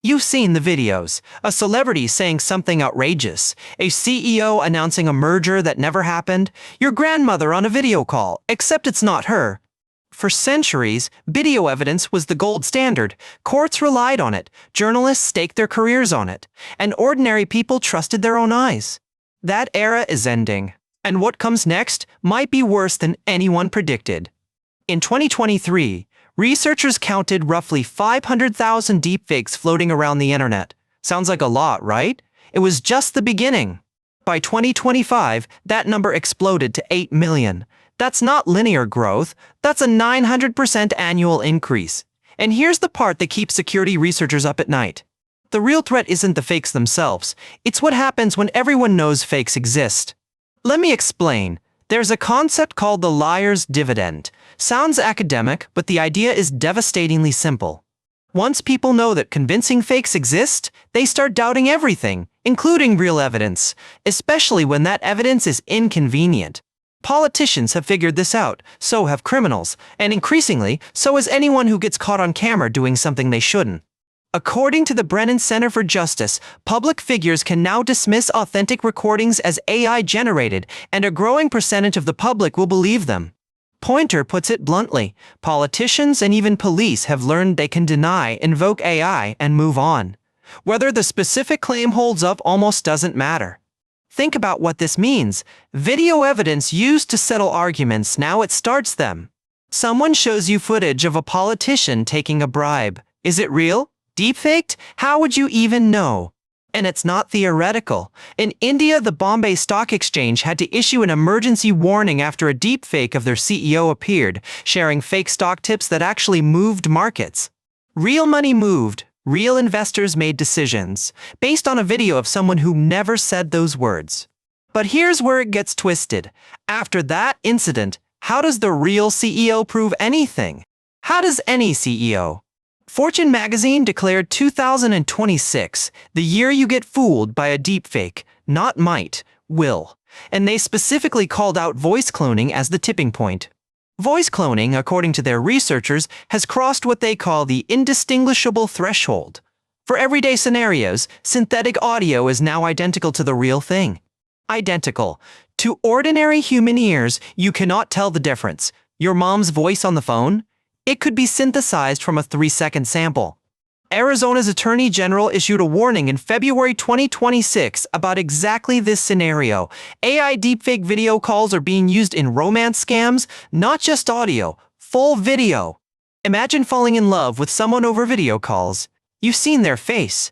You've seen the videos. A celebrity saying something outrageous, a CEO announcing a merger that never happened, your grandmother on a video call, except it's not her. For centuries, video evidence was the gold standard. Courts relied on it, journalists staked their careers on it, and ordinary people trusted their own eyes. That era is ending, and what comes next might be worse than anyone predicted. In 2023, researchers counted roughly 500,000 deepfakes floating around the internet. Sounds like a lot, right? It was just the beginning. By 2025, that number exploded to 8 million. That's not linear growth, that's a 900% annual increase. And here's the part that keeps security researchers up at night. The real threat isn't the fakes themselves, it's what happens when everyone knows fakes exist. Let me explain. There's a concept called the liar's dividend. Sounds academic, but the idea is devastatingly simple. Once people know that convincing fakes exist, they start doubting everything, including real evidence, especially when that evidence is inconvenient. Politicians have figured this out, so have criminals, and increasingly, so is anyone who gets caught on camera doing something they shouldn't. According to the Brennan Center for Justice, public figures can now dismiss authentic recordings as AI-generated, and a growing percentage of the public will believe them. Pointer puts it bluntly, politicians and even police have learned they can deny, invoke AI, and move on. Whether the specific claim holds up almost doesn't matter. Think about what this means. Video evidence used to settle arguments, now it starts them. Someone shows you footage of a politician taking a bribe. Is it real? Deepfaked? How would you even know? And it's not theoretical. In India, the Bombay Stock Exchange had to issue an emergency warning after a deepfake of their CEO appeared, sharing fake stock tips that actually moved markets. Real money moved. Real investors made decisions, based on a video of someone who never said those words. But here's where it gets twisted. After that incident, how does the real CEO prove anything? How does any CEO? Fortune magazine declared 2026, the year you get fooled by a deepfake, not might, will. And they specifically called out voice cloning as the tipping point. Voice cloning, according to their researchers, has crossed what they call the indistinguishable threshold. For everyday scenarios, synthetic audio is now identical to the real thing. Identical. To ordinary human ears, you cannot tell the difference. Your mom's voice on the phone? It could be synthesized from a 3-second sample. Arizona's Attorney General issued a warning in February 2026 about exactly this scenario. AI deepfake video calls are being used in romance scams, not just audio, full video. Imagine falling in love with someone over video calls. You've seen their face,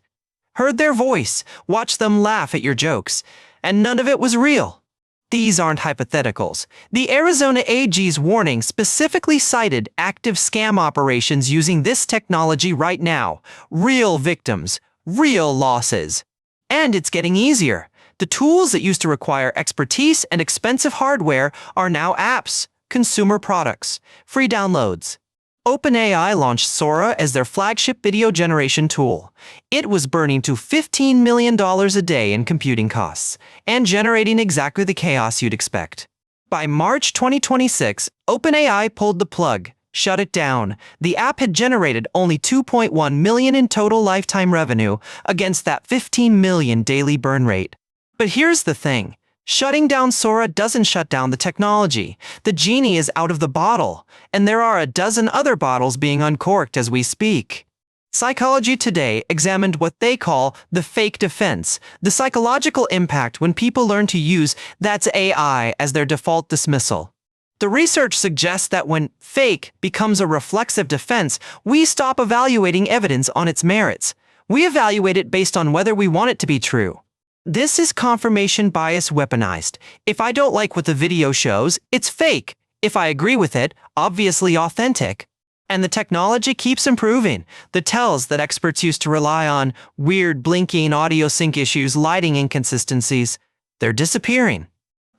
heard their voice, watched them laugh at your jokes, and none of it was real. These aren't hypotheticals. The Arizona AG's warning specifically cited active scam operations using this technology right now. Real victims, real losses. And it's getting easier. The tools that used to require expertise and expensive hardware are now apps, consumer products, free downloads. OpenAI launched Sora as their flagship video generation tool. It was burning to $15 million a day in computing costs, and generating exactly the chaos you'd expect. By March 2026, OpenAI pulled the plug, shut it down. The app had generated only $2.1 million in total lifetime revenue against that $15 million daily burn rate. But here's the thing. Shutting down Sora doesn't shut down the technology. The genie is out of the bottle, and there are a dozen other bottles being uncorked as we speak. Psychology Today examined what they call the fake defense, the psychological impact when people learn to use "that's AI" as their default dismissal. The research suggests that when fake becomes a reflexive defense, we stop evaluating evidence on its merits. We evaluate it based on whether we want it to be true. This is confirmation bias weaponized. If I don't like what the video shows, it's fake. If I agree with it, obviously authentic. And the technology keeps improving. The tells that experts used to rely on, weird blinking audio sync issues, lighting inconsistencies, they're disappearing.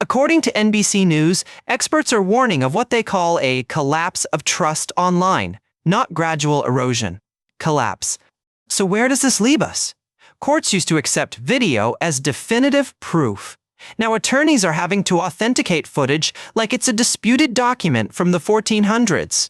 According to NBC News, experts are warning of what they call a collapse of trust online, not gradual erosion. Collapse. So where does this leave us? Courts used to accept video as definitive proof. Now attorneys are having to authenticate footage like it's a disputed document from the 1400s.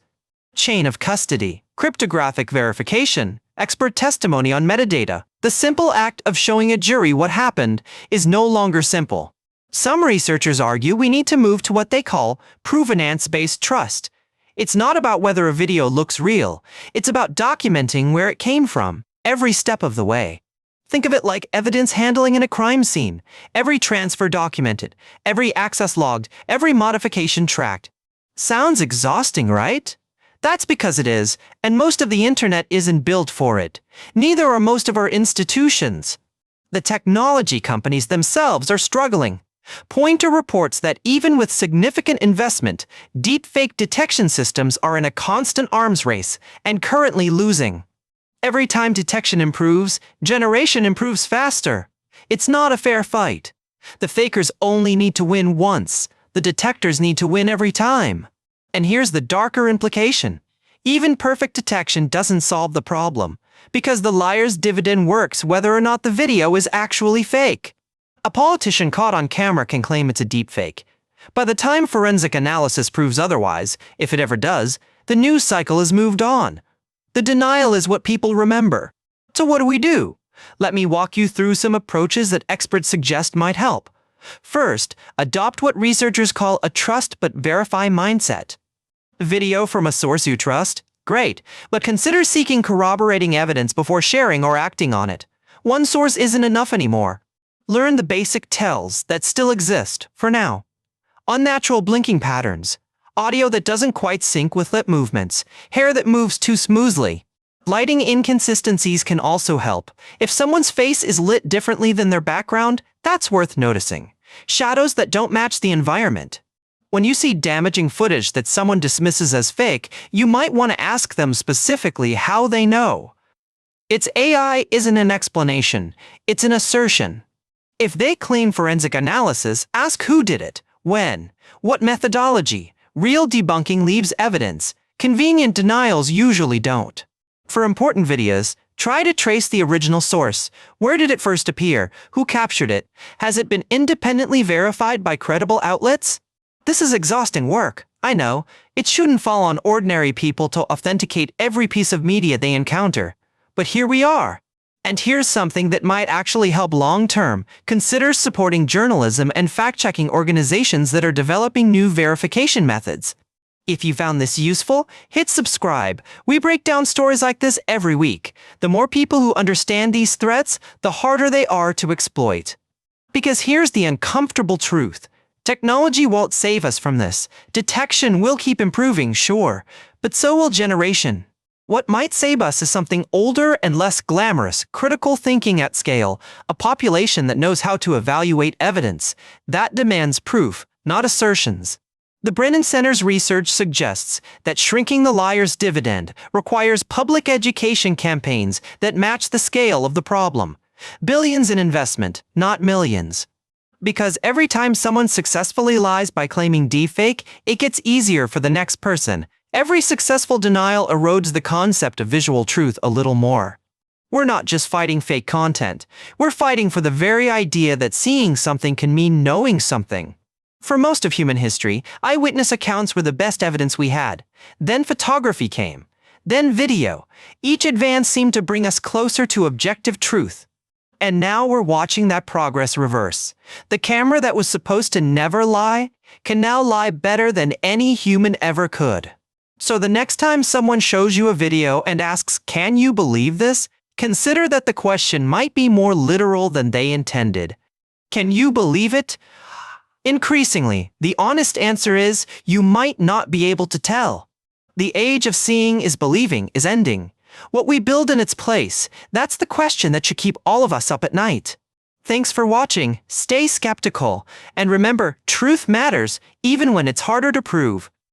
chain of custody, cryptographic verification, expert testimony on metadata. The simple act of showing a jury what happened is no longer simple. Some researchers argue we need to move to what they call provenance-based trust. It's not about whether a video looks real. It's about documenting where it came from, every step of the way. Think of it like evidence handling in a crime scene. Every transfer documented, every access logged, every modification tracked. Sounds exhausting, right? That's because it is, and most of the internet isn't built for it. Neither are most of our institutions. The technology companies themselves are struggling. Pointer reports that even with significant investment, deepfake detection systems are in a constant arms race and currently losing. Every time detection improves, generation improves faster. It's not a fair fight. The fakers only need to win once. The detectors need to win every time. And here's the darker implication. Even perfect detection doesn't solve the problem, because the liar's dividend works whether or not the video is actually fake. A politician caught on camera can claim it's a deepfake. By the time forensic analysis proves otherwise, if it ever does, the news cycle has moved on. The denial is what people remember. So what do? Let me walk you through some approaches that experts suggest might help. First, adopt what researchers call a trust but verify mindset. Video from a source you trust? Great, but consider seeking corroborating evidence before sharing or acting on it. One source isn't enough anymore. Learn the basic tells that still exist, for now. Unnatural blinking patterns, audio that doesn't quite sync with lip movements, hair that moves too smoothly. Lighting inconsistencies can also help. If someone's face is lit differently than their background, that's worth noticing. Shadows that don't match the environment. When you see damaging footage that someone dismisses as fake, you might want to ask them specifically how they know. Its AI isn't an explanation, it's an assertion. If they claim forensic analysis, ask who did it, when, what methodology. Real debunking leaves evidence. Convenient denials usually don't. For important videos, try to trace the original source. Where did it first appear? Who captured it? Has it been independently verified by credible outlets? This is exhausting work, I know. It shouldn't fall on ordinary people to authenticate every piece of media they encounter. But here we are. And here's something that might actually help long-term. Consider supporting journalism and fact-checking organizations that are developing new verification methods. If you found this useful, hit subscribe. We break down stories like this every week. The more people who understand these threats, the harder they are to exploit. Because here's the uncomfortable truth. Technology won't save us from this. Detection will keep improving, sure, but so will generation. What might save us is something older and less glamorous, critical thinking at scale, a population that knows how to evaluate evidence. That demands proof, not assertions. The Brennan Center's research suggests that shrinking the liar's dividend requires public education campaigns that match the scale of the problem. Billions in investment, not millions. Because every time someone successfully lies by claiming deepfake, it gets easier for the next person. Every successful denial erodes the concept of visual truth a little more. We're not just fighting fake content. We're fighting for the very idea that seeing something can mean knowing something. For most of human history, eyewitness accounts were the best evidence we had. Then photography came. Then video. Each advance seemed to bring us closer to objective truth. And now we're watching that progress reverse. The camera that was supposed to never lie can now lie better than any human ever could. So the next time someone shows you a video and asks, "Can you believe this?" consider that the question might be more literal than they intended. Can you believe it? Increasingly, the honest answer is, you might not be able to tell. The age of seeing is believing is ending. What we build in its place, that's the question that should keep all of us up at night. Thanks for watching, stay skeptical, and remember, truth matters, even when it's harder to prove.